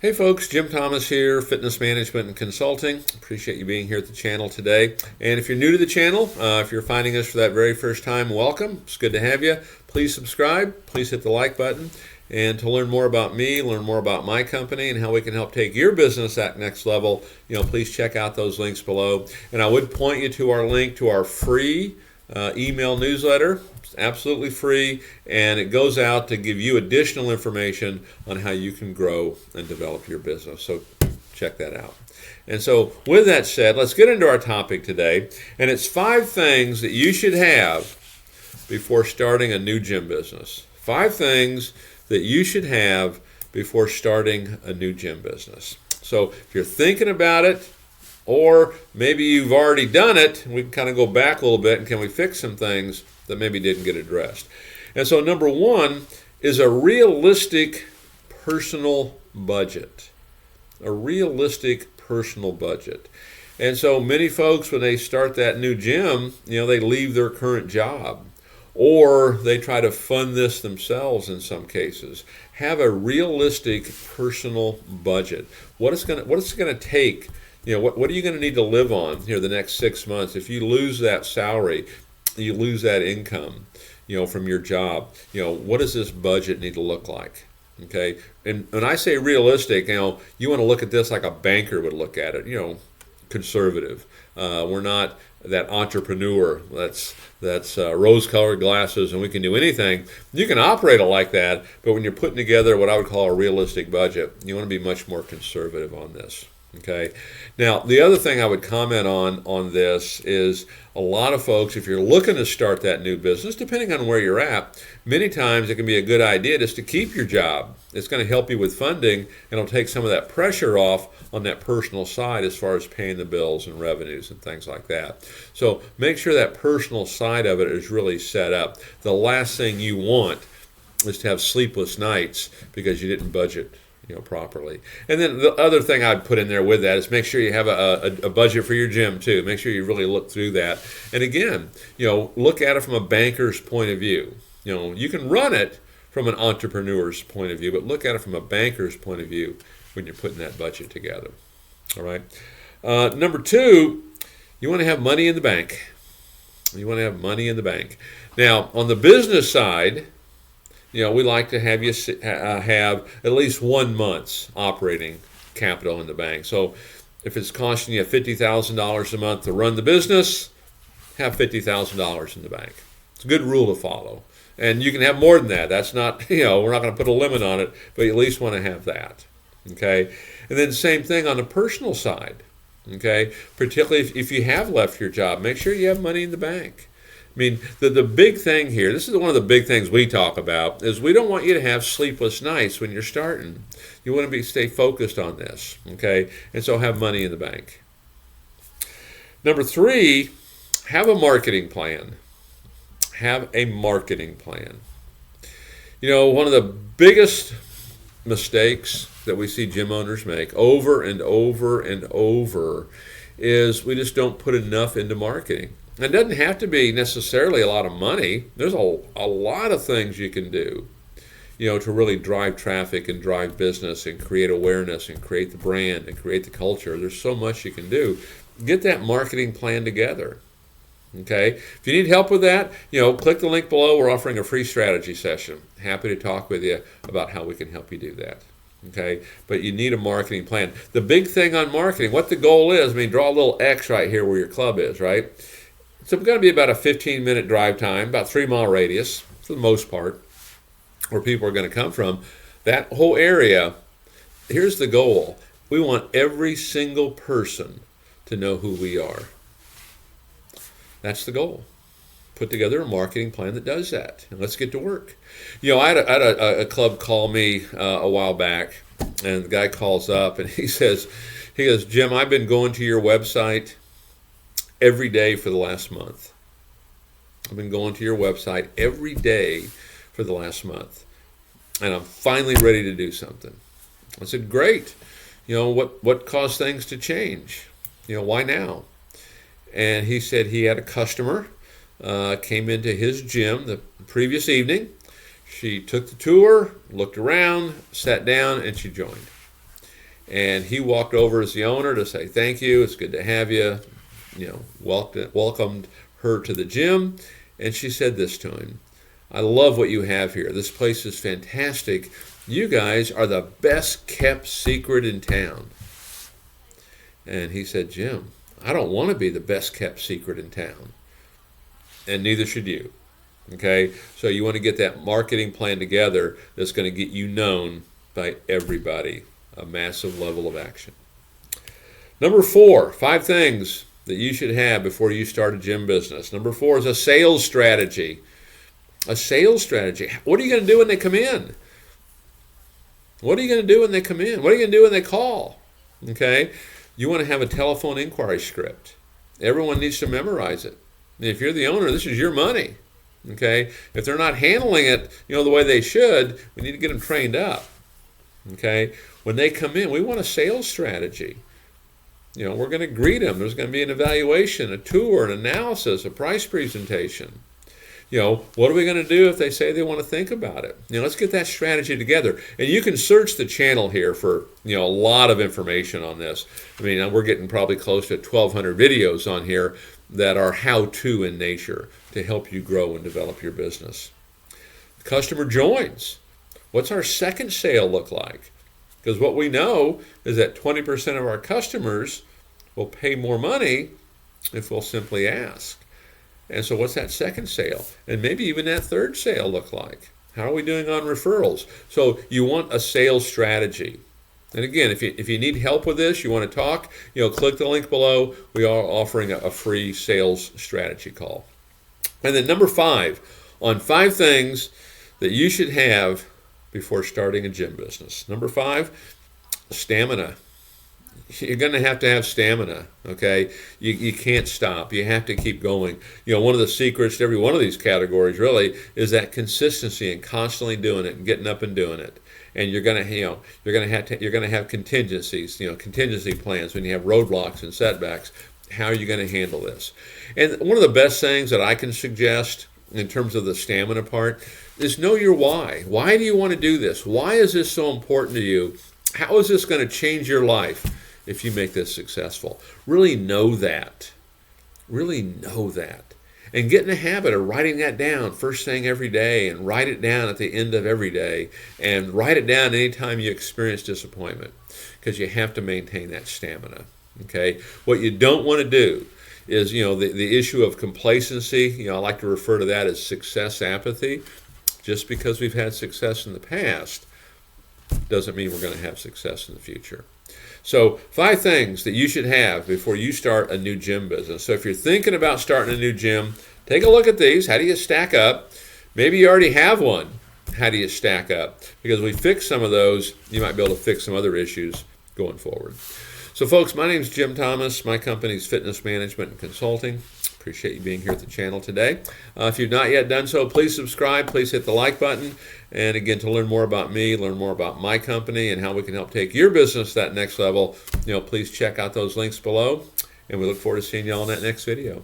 Hey folks, Jim Thomas here, Fitness Management and Consulting. Appreciate you being here at the channel today. And if you're new to the channel, if you're finding us for that very first time, welcome. It's good to have you. Please subscribe. Please hit the like button. And to learn more about me, learn more about my company and how we can help take your business at next level, please check out those links below. And I would point you to our link to our free email newsletter. It's absolutely free, and it goes out to give you additional information on how you can grow and develop your business. So check that out. And so with that said, let's get into our topic today. And it's 5 things that you should have before starting a new gym business. 5 things that you should have before starting a new gym business. So if you're thinking about it, or maybe you've already done it, we can kind of go back a little bit and can we fix some things that maybe didn't get addressed. And so number 1 is a realistic personal budget. A realistic personal budget. And so many folks, when they start that new gym, they leave their current job. Or they try to fund this themselves in some cases. Have a realistic personal budget. What is it going to take? What are you going to need to live on here the next 6 months? If you lose that salary, you lose that income, from your job. What does this budget need to look like? Okay, and when I say realistic, you want to look at this like a banker would look at it. Conservative. We're not that entrepreneur that's rose-colored glasses and we can do anything. You can operate it like that, but when you're putting together what I would call a realistic budget, you want to be much more conservative on this. Okay. Now, the other thing I would comment on this is a lot of folks, if you're looking to start that new business, depending on where you're at, many times it can be a good idea just to keep your job. It's going to help you with funding, and it'll take some of that pressure off on that personal side as far as paying the bills and revenues and things like that. So make sure that personal side of it is really set up. The last thing you want is to have sleepless nights because you didn't budget properly. And then the other thing I'd put in there with that is make sure you have a budget for your gym too. Make sure you really look through that. And again, look at it from a banker's point of view. You can run it from an entrepreneur's point of view, but look at it from a banker's point of view when you're putting that budget together. All right. Number 2, you want to have money in the bank. You want to have money in the bank. Now, on the business side, we like to have you have at least 1 month's operating capital in the bank. So if it's costing you $50,000 a month to run the business, have $50,000 in the bank. It's a good rule to follow. And you can have more than that. That's not, we're not going to put a limit on it, but you at least want to have that. Okay? And then same thing on the personal side. Okay? Particularly if you have left your job, make sure you have money in the bank. I mean, the big thing here, this is one of the big things we talk about, is we don't want you to have sleepless nights when you're starting. You want to stay focused on this, okay? And so have money in the bank. Number 3, have a marketing plan. Have a marketing plan. One of the biggest mistakes that we see gym owners make over and over and over is we just don't put enough into marketing. It doesn't have to be necessarily a lot of money. There's a lot of things you can do, to really drive traffic and drive business and create awareness and create the brand and create the culture. There's so much you can do. Get that marketing plan together. Okay? If you need help with that, click the link below. We're offering a free strategy session. Happy to talk with you about how we can help you do that. Okay? But you need a marketing plan. The big thing on marketing, what the goal is, draw a little X right here where your club is, right? So it's going to be about a 15-minute drive time, about 3-mile radius for the most part, where people are going to come from. That whole area, here's the goal. We want every single person to know who we are. That's the goal. Put together a marketing plan that does that, and let's get to work. I had a club call me a while back, and the guy calls up, and he goes, Jim, I've been going to your website every day for the last month. I've been going to your website every day for the last month. And I'm finally ready to do something. I said, great. What caused things to change? Why now? And he said he had a customer came into his gym the previous evening. She took the tour, looked around, sat down, and she joined. And he walked over as the owner to say, thank you, it's good to have you. Welcomed her to the gym. And she said this to him, I love what you have here. This place is fantastic. You guys are the best kept secret in town. And he said, Jim, I don't want to be the best kept secret in town. And neither should you. Okay? So you want to get that marketing plan together that's going to get you known by everybody. A massive level of action. Number 4, 5 things that you should have before you start a gym business. Number 4 is a sales strategy. A sales strategy. What are you going to do when they come in? What are you going to do when they come in? What are you going to do when they call? Okay? You want to have a telephone inquiry script. Everyone needs to memorize it. And if you're the owner, this is your money. Okay? If they're not handling it, the way they should, we need to get them trained up. Okay? When they come in, we want a sales strategy. We're going to greet them. There's going to be an evaluation, a tour, an analysis, a price presentation. What are we going to do if they say they want to think about it? Let's get that strategy together. And you can search the channel here for, a lot of information on this. We're getting probably close to 1,200 videos on here that are how-to in nature to help you grow and develop your business. The customer joins. What's our second sale look like? Because what we know is that 20% of our customers will pay more money if we'll simply ask. And so what's that second sale? And maybe even that third sale look like? How are we doing on referrals? So you want a sales strategy. And again, if you need help with this, you want to talk, click the link below. We are offering a free sales strategy call. And then number 5, on 5 things that you should have before starting a gym business. Number 5, stamina. You're going to have stamina, okay? You can't stop. You have to keep going. One of the secrets to every one of these categories really is that consistency and constantly doing it and getting up and doing it. And you're going to have contingencies, contingency plans when you have roadblocks and setbacks. How are you going to handle this? And one of the best things that I can suggest in terms of the stamina part is know your why. Why do you want to do this? Why is this so important to you? How is this going to change your life if you make this successful? Really know that. Really know that. And get in the habit of writing that down first thing every day, and write it down at the end of every day, and write it down anytime you experience disappointment, because you have to maintain that stamina. Okay? What you don't want to do is, the issue of complacency. I like to refer to that as success apathy. Just because we've had success in the past doesn't mean we're going to have success in the future. So 5 things that you should have before you start a new gym business. So if you're thinking about starting a new gym, take a look at these. How do you stack up? Maybe you already have one. How do you stack up? Because we fix some of those, you might be able to fix some other issues going forward. So folks, my name is Jim Thomas. My company is Fitness Management and Consulting. Appreciate you being here at the channel today. If you've not yet done so, please subscribe. Please hit the like button. And again, to learn more about me, learn more about my company, and how we can help take your business to that next level, please check out those links below. And we look forward to seeing you all in that next video.